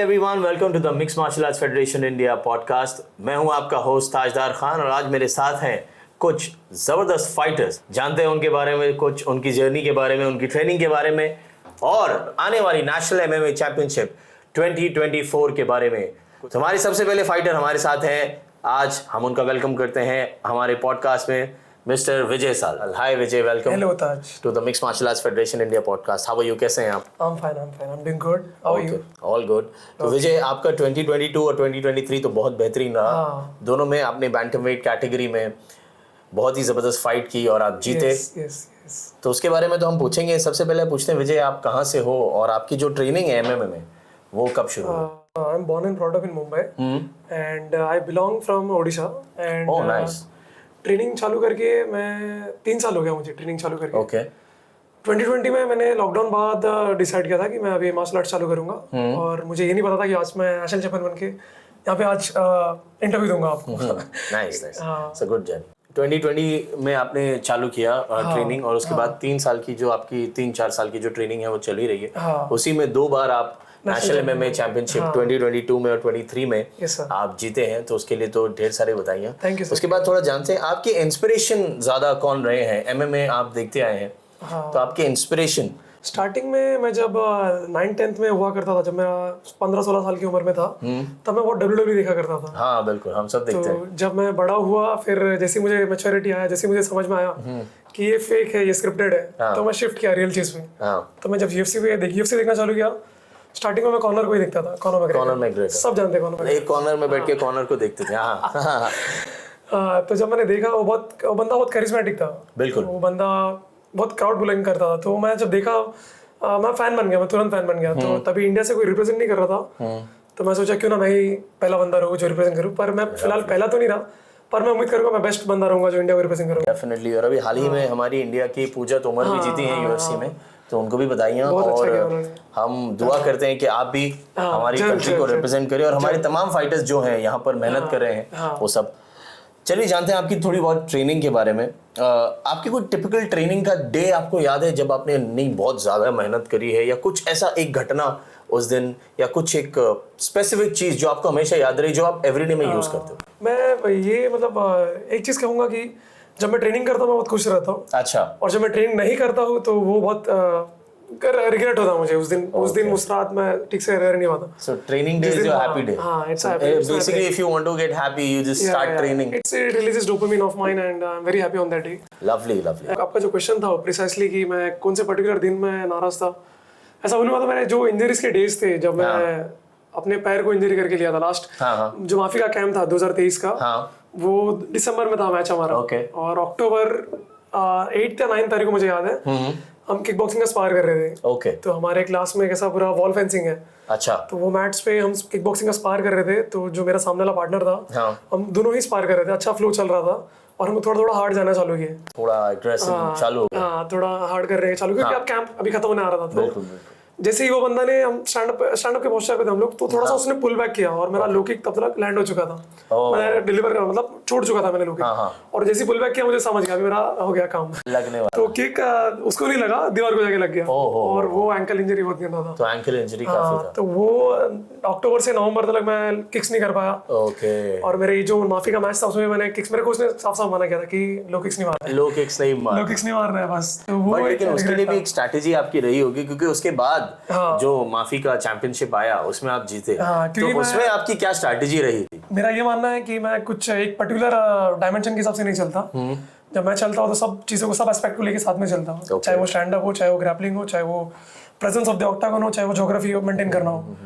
Everyone, welcome to the mix martial arts federation India podcast. मैं हूं आपका host ताजदार खान और आज मेरे साथ हैं कुछ ज़बरदस्त फाइटर्स। जानते हैं उनके बारे में, कुछ उनकी जर्नी के बारे में, उनकी ट्रेनिंग के बारे में और आने वाली नेशनल एमएमए चैंपियनशिप 2024 के बारे में। तो हमारे सबसे पहले फाइटर हमारे साथ हैं, आज हम उनका वेलकम करते हैं हमारे पॉडकास्ट में, मिस्टर विजय साल। Hi Vijay, welcome. Hello Taj, to the mix martial arts federation India podcast. How are you? कैसे हैं आप? I'm fine, I'm doing good. How are you? All good. तो विजय, आपका 2022 और 2023 तो बहुत बेहतरीन रहा। दोनों में आपने बैंटमवेट कैटेगरी में बहुत ही ज़बरदस्त फाइट की और आप जीते। Yes. तो उसके बारे में तो हम पूछेंगे। सबसे पहले पूछते हैं विजय, आप कहाँ से हो और आपकी जो ट्रेनिंग है एमएमए में वो कब शुरू हुई? I'm born and brought up in Mumbai and I belong from Odisha and Oh, nice. Training चालू करके मैं 3 साल हो गया मुझे ट्रेनिंग चालू करके। ओके। 2020 में मैंने लॉकडाउन बाद डिसाइड किया था कि मैं अभी मार्शल आर्ट्स चालू करूंगा और मुझे ये नहीं पता था कि आज मैं नेशनल चैंपियन बन के यहाँ पे आज इंटरव्यू दूंगा आपको। Nice, so good journey. 2020 में आपने चालू किया ट्रेनिंग और उसके बाद 3 साल की जो आपकी 3-4 साल की जो ट्रेनिंग है वो चली रही है। उसी में 2 बार आप नेशनल एमएमए चैंपियनशिप 2022 में और 23 में आप जीते हैं, तो उसके लिए तो ढेर सारे बताइए। Thank you. उसके बाद थोड़ा जानते हैं आपके इंस्पिरेशन ज्यादा कौन रहे हैं? एमएमए आप देखते आए हैं, तो आपके इंस्पिरेशन। स्टार्टिंग में मैं जब 9th-10th में हुआ करता था, जब मैं 15-16 साल की उम्र में था, तब मैं बहुत WWE देखा करता था। हाँ बिल्कुल, हम सब देखते हैं। तो जब मैं बड़ा हुआ, फिर जैसे मुझे मैच्योरिटी आया, जैसे मुझे समझ में आया कि ये फेक है, ये स्क्रिप्टेड है, तो मैं शिफ्ट किया रियल चीज में। तो मैं जब UFC देखना चालू किया, स्टार्टिंग में मैं कॉर्नर को ही देखता था। कॉर्नर मैकग्रेगर सब जानते हैं, कॉर्नर एक कॉर्नर में बैठ के कॉर्नर को देखते थे। तो जब मैंने देखा वो बंदा बहुत करिश्मेटिक था। बिल्कुल। वो बंदा बहुत क्राउड बुलिंग करता था, तो मैं जब देखा मैं फैन बन गया, मैं तुरंत फैन बन गया। तो तभी इंडिया से कोई रिप्रेजेंट नहीं कर रहा था, तो मैं सोचा क्यों ना मैं ही पहला बंदा रहूँ जो रिप्रेजेंट करूँ। पर मैं फिलहाल पहला तो नहीं रहा, पर मैं उम्मीद करूँगा मैं बेस्ट बंदा रहूँगा जो इंडिया को रिप्रेजेंट करूँगा। डेफिनेटली। और अभी हाल ही में हमारी इंडिया की पूजा तोमर भी जीती हैं UFC में, तो उनको भी बधाइयाँ। और हम दुआ करते हैं कि आप भी हमारी कंट्री को रिप्रेजेंट करें और हमारे तमाम फाइटर्स जो हैं यहाँ पर मेहनत कर रहे हैं वो सब। चलिए जानते हैं आपकी थोड़ी बहुत ट्रेनिंग के बारे में। आपकी कोई टिपिकल ट्रेनिंग का डे आपको याद है जब आपने नहीं बहुत ज़्यादा मेहनत करी है, या कुछ ऐसा एक घटना उस दिन, या कुछ एक स्पेसिफिक चीज़ जो आपको हमेशा याद रही, जो आप एवरीडे में यूज़ करते हो? मैं ये मतलब एक चीज़ कहूँगा कि जब मैं ट्रेनिंग करता हूँ मैं बहुत खुश रहता हूँ। अच्छा। और जब मैं ट्रेनिंग नहीं करता हूँ तो वो बहुत रिग्रेट होता है मुझे। उस दिन उस रात मैं ठीक से रह नहीं पाता। So training day is your happy day. It's happy. Basically, if you want to get happy, you just start training. It releases dopamine of mine and I'm very happy on that day. Lovely. आपका जो question था precisely कि मैं कौन से particular दिन में नाराज था, ऐसा बोलूँगा तो मेरे जो इंजरीज के डेज थे, जब मैं अपने पैर को इंजरी करके लिया था लास्ट, जो माफी का कैंप था 2023 का, वो दिसंबर में था मैच हमारा। और अक्टूबर 8 या 9 तारीख को मुझे याद है, हम किक बॉक्सिंग का स्पार कर रहे थे। तो हमारे क्लास में कैसा पूरा वॉल फेंसिंग है। अच्छा। तो वो मैट्स पे हम किक बॉक्सिंग का स्पार कर रहे थे, तो जो मेरा सामने वाला पार्टनर था, हम दोनों ही स्पार कर रहे थे। अच्छा फ्लो चल रहा था और हम थोड़ा हार्ड जाना चालू किए, थोड़ा एग्रेसिव चालू हो गया। थोड़ा हार्ड कर रहे चालू क्योंकि अब कैंप अभी खत्म होने आ रहा था। तो जैसे ही वो बंदा ने, हम स्टैंड अप के पोस्टर पे थे हम लोग, तो थोड़ा सा उसने पुल बैक किया और मेरा लो किक तब तक लैंड हो चुका था। मैं डिलीवर कर मतलब छोड़ चुका था मैंने लो किक, और जैसे ही पुल बैक किया मुझे समझ गया अभी मेरा हो गया काम लगने वाला। तो किक उसको नहीं लगा, दीवार को जाके लग गया और वो एंकल इंजरी बहुत गंदा था। तो एंकल इंजरी काफी था। तो वो अक्टूबर से नवंबर तक मैं किक्स नहीं कर पाया। और मेरे जो माफी का मैच था उसमें मैंने किक्स, मेरे कोच ने साफ मना किया था कि लो किक्स नहीं मारना है, लो किक्स नहीं मारना है बस। तो वो लेकिन उसके लिए भी एक स्ट्रैटेजी आपकी रही होगी, क्योंकि उसके बाद जो माफी का चैंपियनशिप आया उसमें आप जीते। तो उसमें आपकी क्या स्ट्रैटेजी रही थी? मेरा ये मानना है कि मैं कुछ एक पर्टिकुलर डायमेंशन के हिसाब से नहीं चलता। जब मैं चलता हूँ तो सब चीज़ों को, सब एस्पेक्ट को लेके साथ में चलता हूँ। चाहे वो स्टैंड अप हो, चाहे वो ग्रैपलिंग हो, चाहे वो प्रेजेंस ऑफ द ऑक्टागन हो, चाहे वो ज्योग्राफी मेंटेन करना हो।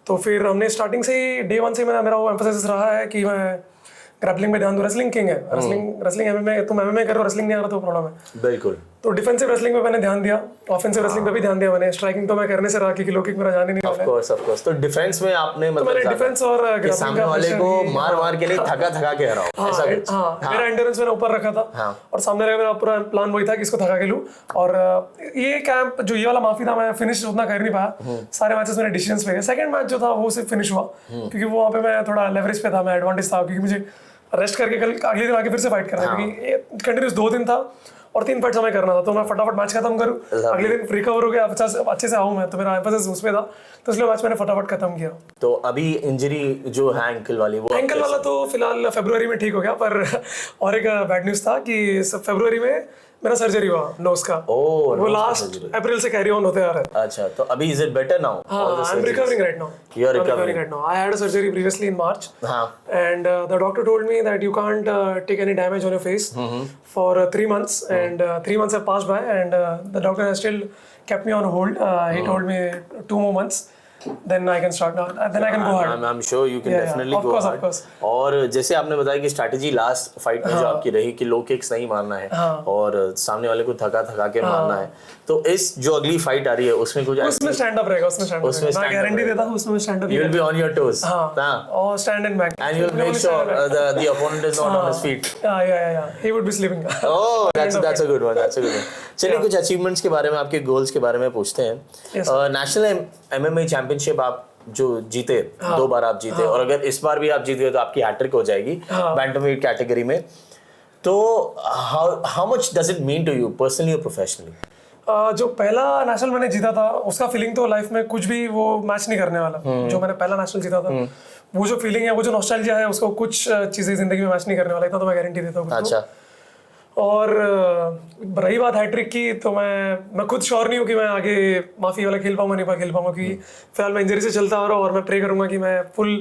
तो फिर हमने स्टार्टिंग से ही डे 1 से मेरा वो एम्फेसिस रहा है कि मैं ग्रैपलिंग में ध्यान दूं। रेसलिंग किंग है, रेसलिंग एमएमए, तुम एमएमए कर रहे हो, रेसलिंग नहीं आ रहा तो प्रॉब्लम है। बिल्कुल। तो डिफेंसिव रेसलिंग में मैंने ध्यान दिया, ऑफेंसिव रेसलिंग पे भी ध्यान दिया मैंने। स्ट्राइकिंग तो मैं करने से रहा क्योंकि लो किक मेरा जाने नहीं वाला है। Of course. तो डिफेंस में आपने मतलब मैंने डिफेंस और ग्रैपलिंग सामने वाले को मार के नहीं थका के हराओ, ऐसा कुछ। मेरा एंड्योरेंस मैंने ऊपर रखा था और सामने मेरा पूरा प्लान वही था कि इसको थका के लूं। और ये कैंप जो ये वाला माफी था, मैं फिनिश उतना कर नहीं पाया। सारे मैचेस मैंने डिसीजंस पे गए। सेकंड मैच जो था वो सिर्फ फिनिश हुआ क्योंकि वो वहाँ पे मैं थोड़ा लेवरेज पे था, मैं एडवांटेज था, क्योंकि मुझे रेस्ट करके कल अगले दिन आके फिर से फाइट करना है, क्योंकि कंटिन्यूस 2 दिन था और 3 फाइट्स हमें करना था, तो मैं फटाफट मैच खत्म करूँ, अगले दिन रिकवर हो गया, अच्छे से आऊँ मैं, तो मेरा एम्फेसिस उसमें था, तो इसलिए मैच मैंने फटाफट खत्म किया। तो अभी इंजरी जो है एंकल वाली, वो एंकल वाला तो फिलहाल फरवरी में ठीक हो गया, पर और एक बैड न्यूज था कि फरवरी में मेरा सर्जरी हुआ नोज का, वो लास्ट अप्रैल से कैरी ऑन होते आ रहा है। अच्छा, तो अभी is it better now? I am recovering right now. You are recovering right now. I had a surgery previously in March, हाँ, and the doctor told me that you can't take any damage on your face for 3 months, and 3 months have passed by, and the doctor has still kept me on hold. He told me 2 more months, then I can start now. Then I can go hard. I'm sure you can definitely go hard. Of course. और जैसे आपने बताया कि strategy last fight में जो आपकी रही कि लो किक्स नहीं मारना है और सामने वाले को थका के मारना है, तो इस जो अगली फाइट आ रही है उसमें कुछ उसमें स्टैंड अप रहेगा, मैं गारंटी देता हूं, उसमें stand up. You will be on your toes. और stand and back, and you'll make sure the opponent is not on his feet. Yeah. He would be sleeping. Oh, that's a good one. चलिए कुछ achievements के बारे में, आपके goals के बारे में पूछते हैं। नेशनल MMA चैंपियनशिप आप जो जीते, 2 बार आप जीते, और अगर इस बार भी आप जीते तो आपकी हैट्रिक हो जाएगी बैंटमवेट कैटेगरी में। तो how much does it mean to you personally और प्रोफेशनली? जो पहला नेशनल मैंने जीता था उसका फीलिंग तो लाइफ में कुछ भी वो मैच नहीं करने वाला। जो मैंने पहला नेशनल जीता था, वो जो फीलिंग है, वो जो नॉस्टैल्जिया है, उसको कुछ चीजें जिंदगी में मैच नहीं करने वाला, इतना तो मैं गारंटी देता हूँ। अच्छा, और रही बात हैट्रिक की, तो मैं खुद श्योर नहीं हूँ कि मैं आगे माफी वाला खेल पाऊंगा, नहीं खेल पाऊंगा, क्योंकि फिलहाल मैं इंजरी से चलता आ रहा हूँ, और मैं प्रे करूंगा कि मैं फुल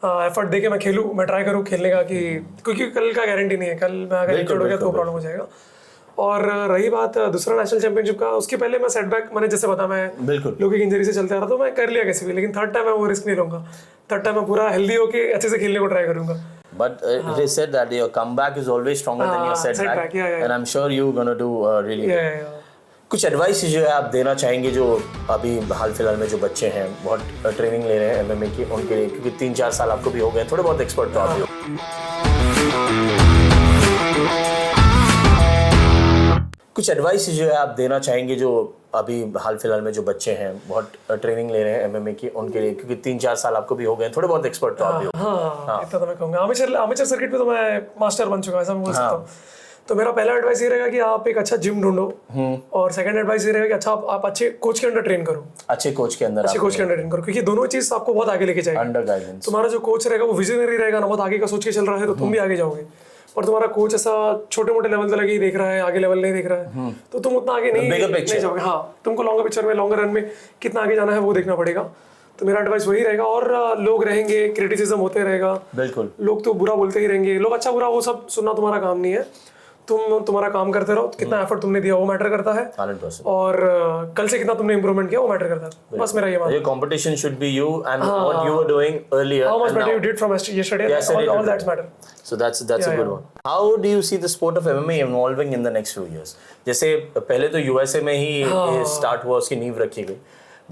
एफर्ट देके मैं खेलूँ, मैं ट्राई करूँ खेलने का, कि क्योंकि कल का गारंटी नहीं है, कल मैं अगर इंजर्ड हो गया तो प्रॉब्लम हो जाएगा। और रही बात दूसरा नेशनल चैंपियनशिप का, उसके पहले मैं सेटबैक, मैंने जैसे बताया मैं लोगों की इंजरी से चलते आ रहा, तो मैं कर लिया कैसे भी, लेकिन थर्ड टाइम मैं वो रिस्क नहीं लूंगा। थर्ड टाइम मैं पूरा हेल्दी होके अच्छे से खेलने को ट्राई करूंगा। But it is said that your comeback is always stronger than your setback, and I'm sure you're gonna do really well. कुछ एडवाइस जो है आप देना चाहेंगे जो अभी हाल फिलहाल में जो बच्चे हैं, बहुत ट्रेनिंग ले रहे हैं MMA की, उनके लिए, क्योंकि 3-4 साल आपको भी हो गए, थोड़े बहुत एक्सपर्ट तो आप भी हो। कुछ एडवाइस जो है आप देना चाहेंगे जो अभी हाल फिलहाल में जो बच्चे हैं, बहुत ट्रेनिंग ले रहे हैं MMA की, उनके लिए, क्योंकि 3-4 साल आपको भी हो गए, थोड़े बहुत एक्सपर्ट तो आप भी हो। इतना तो मैं कहूँगा, आर्मेचर सर्किट पे तो मैं मास्टर बन चुका हूँ, ऐसा मैं बोल सकता हूँ। तो मेरा पहला एडवाइस ये रहेगा कि आप एक अच्छा जिम ढूंढो, और सेकंड एडवाइस ये रहेगा कि अच्छा आप अच्छे कोच के अंडर ट्रेन करो। अच्छे कोच के अंदर ट्रेन करो, क्योंकि दोनों चीज आपको बहुत आगे लेके जाएगी। अंडर गाइडेंस तुम्हारा जो कोच रहेगा वो विजनरी रहेगा ना, बहुत आगे का सोच के चल रहा है, तो तुम भी आगे जाओगे। और तुम्हारा कोच ऐसा छोटे मोटे लेवल तक ही देख रहा है, आगे लेवल नहीं देख रहा है, तो तुम उतना आगे नहीं जाओगे। हाँ, तुमको लॉन्गर पिक्चर में, लॉन्गर रन में कितना आगे जाना है वो देखना पड़ेगा। तो मेरा एडवाइस वही रहेगा। और लोग रहेंगे, क्रिटिसिज्म होते रहेगा, बिल्कुल, लोग तो बुरा बोलते ही रहेंगे, लोग अच्छा बुरा वो सब सुनना तुम्हारा काम नहीं है। तुम्हारा काम करते रहो, कितना एफर्ट तुमने दिया वो मैटर करता है, 100%। और कल से कितना तुमने इंप्रूवमेंट किया वो मैटर करता है। बस मेरा ये मानना है। Competition should be you and what you were doing earlier, how much better you did from yesterday, all that matter. So that's a good one. How do you see the sport of MMA evolving in the next few years? जैसे पहले तो USA में ही start हुआ, उसकी नींव रखी गई,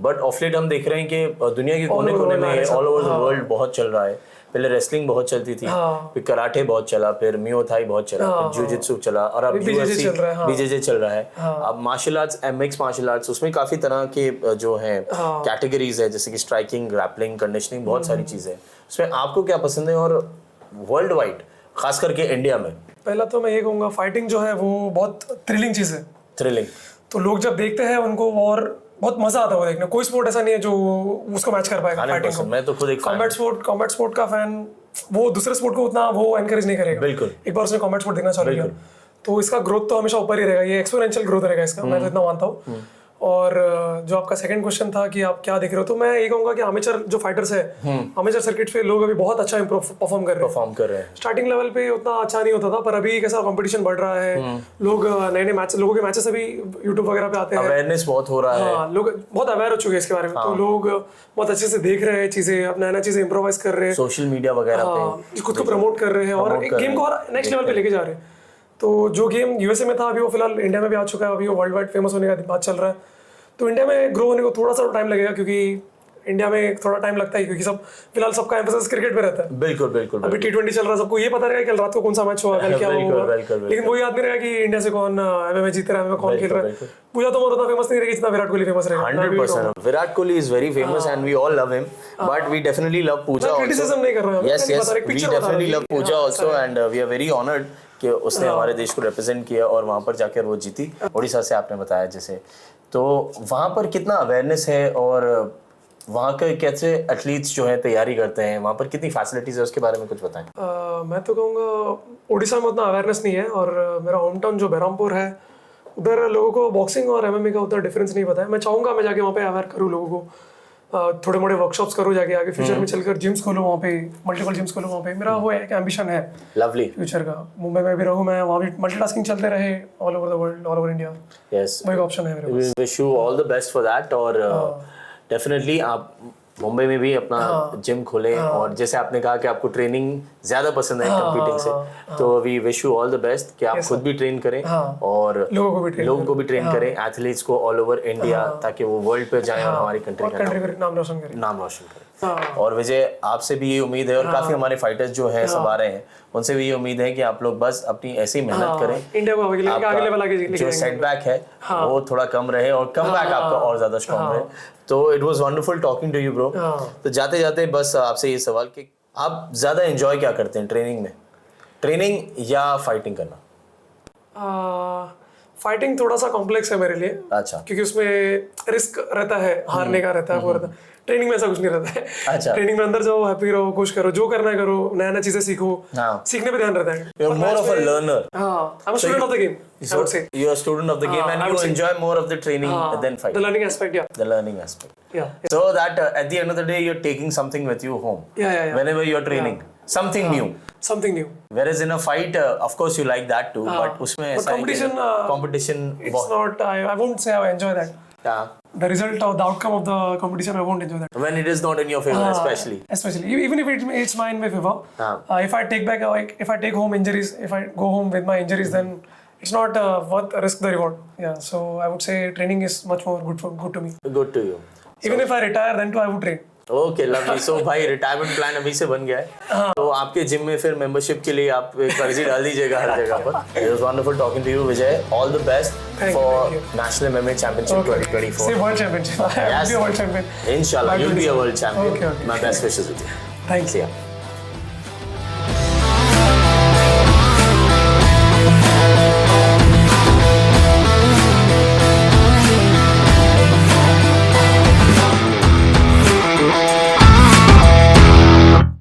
but of late हम देख रहे हैं कि दुनिया के कोने-कोने में, ऑल ओवर द वर्ल्ड बहुत चल रहा है। पहले रेसलिंग बहुत चलती थी, फिर कराटे बहुत चला, फिर मियो थाई बहुत चला, फिर जिu-jitsu चला, और अब BJJ चल रहा है। अब martial arts, MX martial arts, उसमें काफी तरह के जो हैं कैटेगरीज है, जैसे कि स्ट्राइकिंग, ग्रैपलिंग, कंडीशनिंग, बहुत सारी चीजें हैं। उसमें आपको क्या पसंद है, और वर्ल्ड वाइड खास करके इंडिया में? पहला तो मैं ये कहूँगा, फाइटिंग जो है वो बहुत थ्रिलिंग चीज है। थ्रिलिंग तो लोग जब देखते हैं उनको और बहुत मजा आता है वो देखने। कोई स्पोर्ट ऐसा नहीं है जो उसको मैच कर पाएगा फाइटिंग को। मैं तो खुद एक कॉम्बैट स्पोर्ट का फैन, वो दूसरे स्पोर्ट को उतना वो एनकरेज नहीं करेगा। बिल्कुल, एक बार उसने कॉम्बैट स्पोर्ट देखना चालू किया तो इसका ग्रोथ तो हमेशा ऊपर ही रहेगा, ये एक्सपोनेंशियल ग्रोथ रहेगा इसका, मैं तो इतना मानता हूँ। और जो आपका सेकंड क्वेश्चन था कि आप क्या देख रहे हो, तो मैं ये कहूंगा कि आर्मेचर जो फाइटर्स है, आर्मेचर सर्किट पे लोग अभी बहुत अच्छा परफॉर्म कर रहे हैं। स्टार्टिंग लेवल पे उतना अच्छा नहीं होता था, पर अभी कैसा कंपटीशन बढ़ रहा है, लोग नए मैच, लोगों के मैचेस अभी यूट्यूब वगैरह पे आते हैं, अवेयरनेस बहुत हो रहा है, लोग बहुत अवेयर हो चुके हैं इसके बारे में। तो लोग बहुत अच्छे से देख रहे हैं चीजें, अपना नया चीजें इम्प्रोवाइज कर रहे हैं, सोशल मीडिया वगैरह पे खुद को प्रमोट कर रहे हैं, और एक गेम को और नेक्स्ट लेवल पे लेके जा रहे हैं। तो जो गेम यूएसए में था, अभी वो फिलहाल इंडिया में भी आ चुका है, अभी वो वर्ल्ड वाइड फेमस होने का बात चल रहा है। तो इंडिया में ग्रो होने को थोड़ा सा टाइम लगेगा, क्योंकि इंडिया में थोड़ा टाइम लगता है, क्योंकि सब फिलहाल सबका एम्फेसिस क्रिकेट पे रहता है। बिल्कुल बिल्कुल। अभी T20 चल रहा है, सबको ये पता रहेगा कल रात को कौन सा मैच हुआ, कल क्या हुआ, लेकिन वो याद नहीं रहेगा कि इंडिया से कौन MMA जीत रहा है, MMA कौन खेल रहा है। पूजा तो उतना फेमस नहीं रहेगी जितना विराट कोहली फेमस रहेगा। 100%। Virat Kohli is very famous and we all love him, but we definitely love Pooja also. Criticism नहीं कर रहे हैं, yes, we definitely love Pooja also, and we are very honoured कि उसने हमारे देश को रिप्रेजेंट किया और वहाँ पर जाकर वो जीती, उड़ीसा से आपने बताया जैसे। तो वहाँ पर कितना अवेयरनेस है और वहाँ के कैसे एथलीट्स जो हैं तैयारी करते हैं, वहाँ पर कितनी फैसिलिटीज है, उसके बारे में कुछ बताएं। मैं तो कहूँगा उड़ीसा में उतना अवेयरनेस नहीं है, और मेरा होम टाउन जो बहरामपुर है उधर लोगों को बॉक्सिंग और MMA का उतना डिफरेंस नहीं पता है। मैं चाहूँगा मैं जाके वहाँ पे अवेयर करूँ लोगों को, थोड़े मोटे वर्कशॉप्स करूँ जाके, आगे फ्यूचर में चलकर जिम्स खोलूँ वहाँ पे, मल्टीपल जिम्स खोलूँ वहाँ पे। मेरा वो एक एम्बिशन है लवली फ्यूचर का। मुंबई में भी रहूँ मैं, वहाँ भी मल्टीटास्किंग चलते रहे all over the world, all over India. Yes, वो एक ऑप्शन है मेरे पास। Wish you all the best for that. और डेफिनेटली आप मुंबई में भी अपना जिम खोलें, और जैसे आपने कहा कि आपको ट्रेनिंग ज्यादा पसंद है कंपीटिंग से, तो we wish you all the best कि आप खुद भी ट्रेन करें और लोगों को भी ट्रेन करें, एथलीट्स को ऑल ओवर इंडिया, ताकि वो वर्ल्ड पे जाएं और हमारी कंट्री का नाम रोशन करें। और विजय, आपसे भी ये उम्मीद है, और काफी हमारे फाइटर्स जो हैं सब आ रहे हैं, उनसे भी ये उम्मीद है कि आप लोग बस अपनी ऐसी मेहनत करें, इंडिया को आगे लेवल आगे जो सेटबैक है वो थोड़ा कम रहे और कम बैक आपका और ज्यादा स्ट्रांग रहे। तो it was wonderful talking to you bro. तो जाते जाते बस आपसे ये सवाल कि आप ज्यादा एंजॉय क्या करते हैं ट्रेनिंग में, ट्रेनिंग या फाइटिंग करना? फाइटिंग थोड़ा सा कॉम्प्लेक्स है मेरे लिए। अच्छा। क्योंकि उसमें रिस्क रहता है, हारने का रहता है, वो रहता है। ट्रेनिंग में ऐसा कुछ नहीं रहता है। अच्छा। ट्रेनिंग में अंदर जाओ, हैप्पी रहो, खुश करो, जो करना है करो, नया नया चीजें सीखो। सीखने पे ध्यान रहता है। You're more of a learner. I'm a student of the game, I would say. You're a student of the game and you enjoy more of the training than fighting. The learning aspect, yeah. The learning aspect. Yeah. So that at the end of the day you're taking something with you home. Yeah. Whenever you're training. Something new. Something new. Whereas in a fight, of course you like that too, but उसमें ऐसा है कि competition it's not, I won't say I enjoy that. Yeah. The result or the outcome of the competition, I won't enjoy that. When it is not in your favor, especially. Even if it's not in my favor, if I take back, if I take home injuries, if I go home with my injuries, then it's not worth risk the reward. Yeah, so I would say training is much more good to me. Good to you. Even if I retire, then too I would train. Okay lovely. So भाई retirement plan अभी से बन गया है, तो आपके gym में फिर मेंबरशिप के लिए आप एक अर्जी डाल दीजिएगा हर जगह पर। It was wonderful talking to you Vijay. All the best for national MMA championship 2024। Say world championship. I will be a world champion. Inshallah you'll be a world champion. My best wishes with you. Thanks.